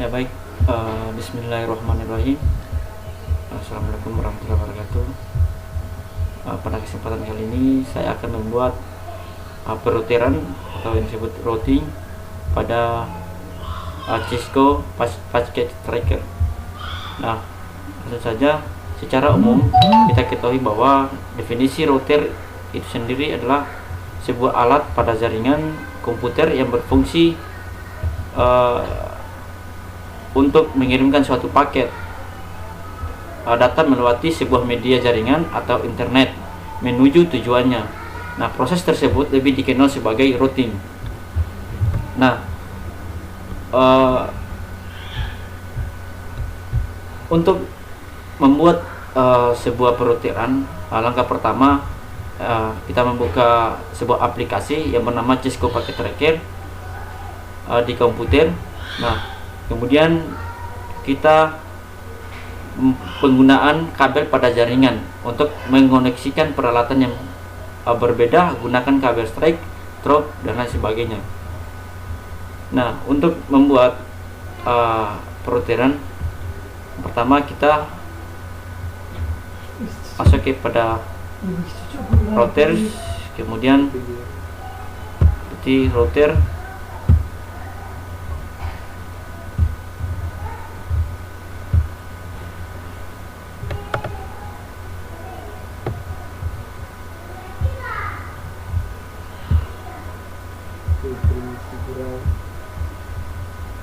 Ya baik, Bismillahirrahmanirrahim. Assalamualaikum warahmatullahi wabarakatuh. Pada kesempatan kali ini saya akan membuat perutiran atau yang disebut routing pada Cisco Packet Tracker. Nah, langsung saja. Secara umum kita ketahui bahwa definisi router itu sendiri adalah sebuah alat pada jaringan komputer yang berfungsi untuk mengirimkan suatu paket data melewati sebuah media jaringan atau internet menuju tujuannya. Nah, proses tersebut lebih dikenal sebagai routing. Nah, untuk membuat sebuah perutiran, langkah pertama kita membuka sebuah aplikasi yang bernama Cisco Packet Tracker di komputer. Nah, kemudian kita penggunaan kabel pada jaringan untuk mengoneksikan peralatan yang berbeda, gunakan kabel strike, drop, dan lain sebagainya. Nah, untuk membuat perutiran, pertama kita masuk pada router, kemudian di router,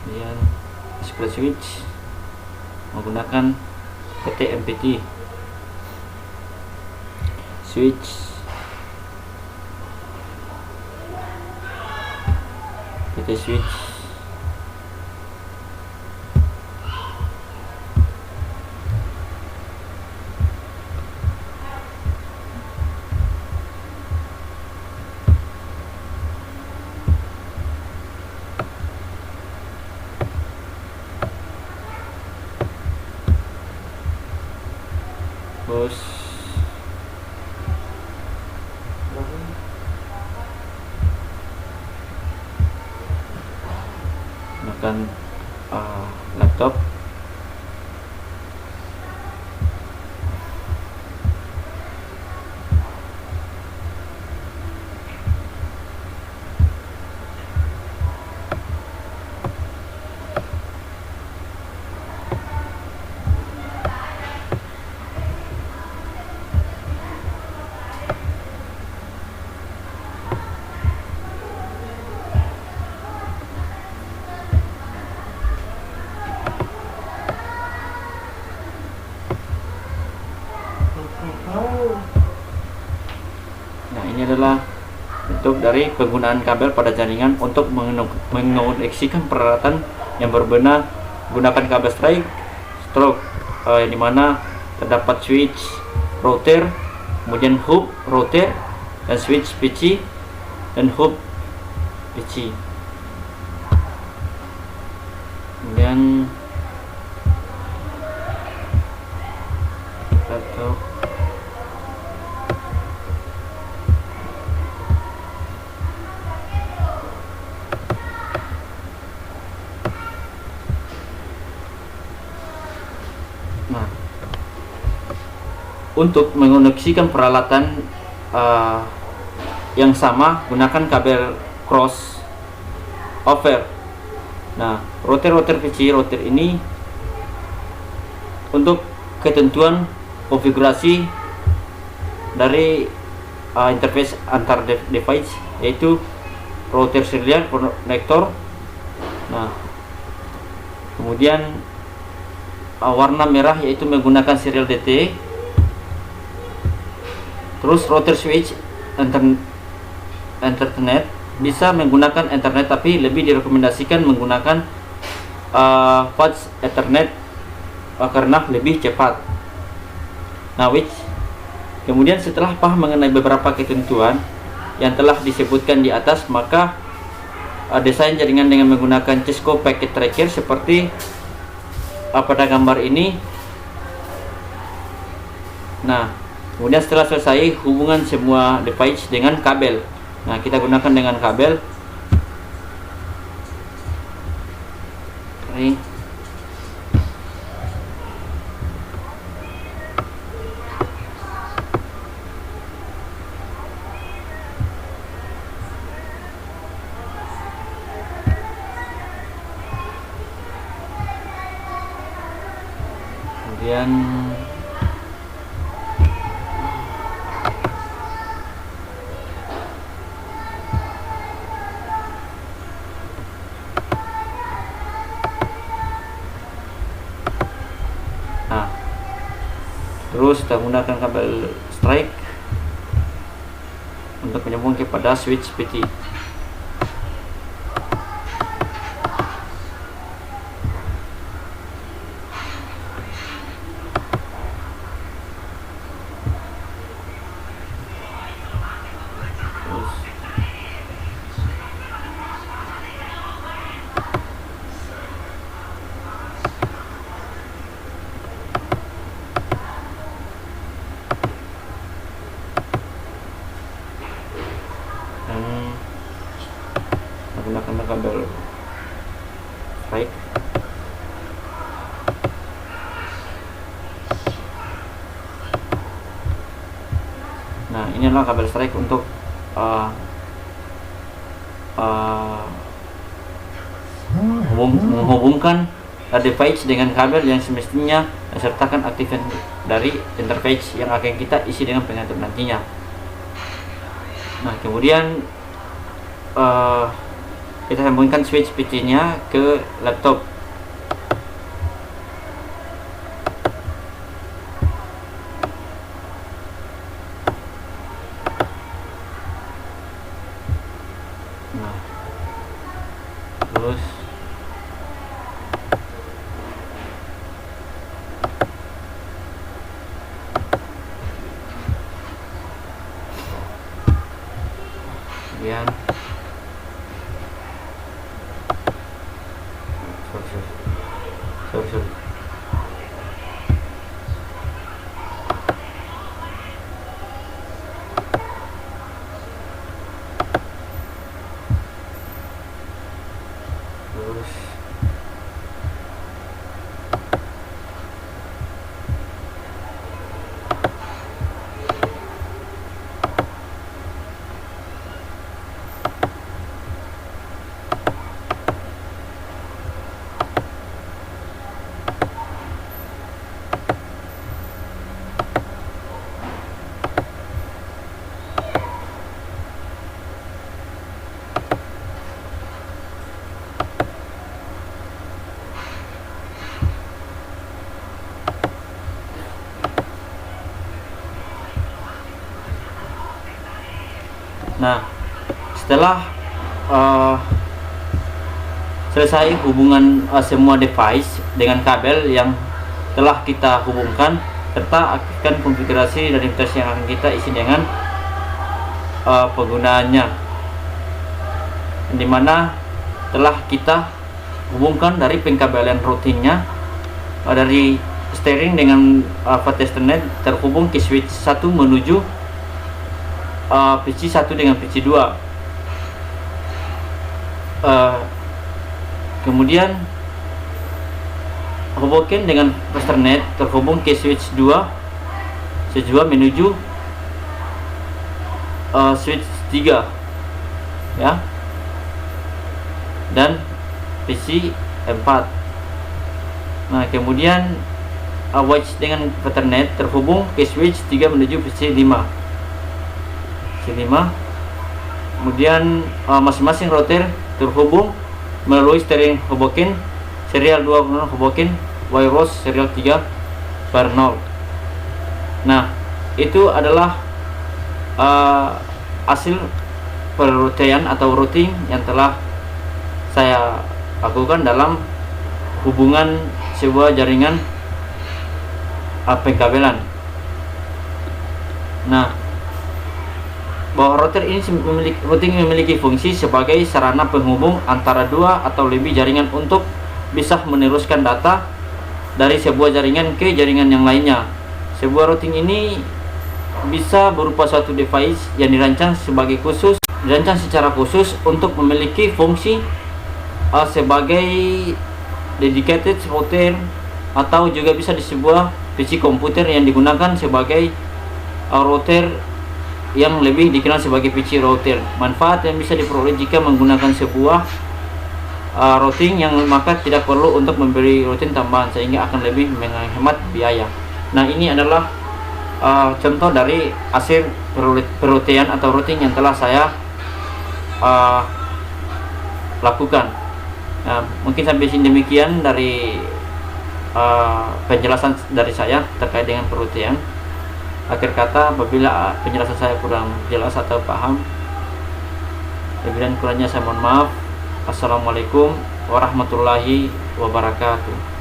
kemudian split switch menggunakan PT switch, terus gunakan laptop, Nah, ini adalah bentuk dari penggunaan kabel pada jaringan untuk mengoneksikan peralatan yang berbeda menggunakan kabel strike, stroke, yang dimana terdapat switch router, kemudian hub router, dan switch PC dan hub PC. Kemudian laptop, nah, untuk mengoneksikan peralatan yang sama gunakan kabel cross over. Nah, router PC router ini untuk ketentuan konfigurasi dari interface antar device, yaitu router serial connector. Nah, kemudian warna merah yaitu menggunakan serial DT. Terus router switch internet bisa menggunakan internet, tapi lebih direkomendasikan menggunakan fast ethernet karena lebih cepat. Nah, kemudian setelah paham mengenai beberapa ketentuan yang telah disebutkan di atas, maka desain jaringan dengan menggunakan Cisco Packet Tracker seperti pada gambar ini. Nah, kemudian setelah selesai, hubungan semua device dengan kabel. Nah, kita gunakan dengan kabel. Ini Kemudian terus kita menggunakan kabel strike untuk menyambung kepada switch PT. Menggunakan kabel strike. Nah, ini adalah kabel strike untuk menghubungkan device dengan kabel yang semestinya sertakan aktifan dari interface yang akan kita isi dengan pengatur nantinya. Nah, kemudian kita sambungkan switch PT nya ke laptop. Nah, terus kemudian sorry. Terus nah, setelah selesai hubungan semua device dengan kabel yang telah kita hubungkan, serta aktifkan konfigurasi dan interface yang akan kita isi dengan penggunaannya, dimana telah kita hubungkan dari pengkabelan routingnya dari steering dengan Ethernet terhubung ke switch 1 menuju PC 1 dengan PC 2. Kemudian hubungkan dengan Ethernet terhubung ke switch 2 menuju switch 3 ya, dan PC 4. Nah, kemudian watch dengan Ethernet terhubung ke switch 3 menuju PC 5. Kemudian masing-masing router terhubung melalui steering Hoboken serial 2 Hoboken wireless serial 3 per 0. Nah, itu adalah hasil perrutian atau routing yang telah saya lakukan dalam hubungan sebuah jaringan pengkabelan. Nah, bahwa router ini memiliki fungsi sebagai sarana penghubung antara dua atau lebih jaringan untuk bisa meneruskan data dari sebuah jaringan ke jaringan yang lainnya. Sebuah routing ini bisa berupa suatu device yang dirancang secara khusus untuk memiliki fungsi sebagai dedicated router, atau juga bisa di sebuah PC komputer yang digunakan sebagai router yang lebih dikenal sebagai PC router. Manfaat yang bisa diperoleh jika menggunakan sebuah routing yang maka tidak perlu untuk membeli routing tambahan sehingga akan lebih menghemat biaya. Nah, ini adalah contoh dari hasil perutian atau routing yang telah saya lakukan. Nah, mungkin sampai sini demikian dari penjelasan dari saya terkait dengan perutian. Akhir kata, apabila penjelasan saya kurang jelas atau paham, lebih dan kurangnya saya mohon maaf. Assalamualaikum warahmatullahi wabarakatuh.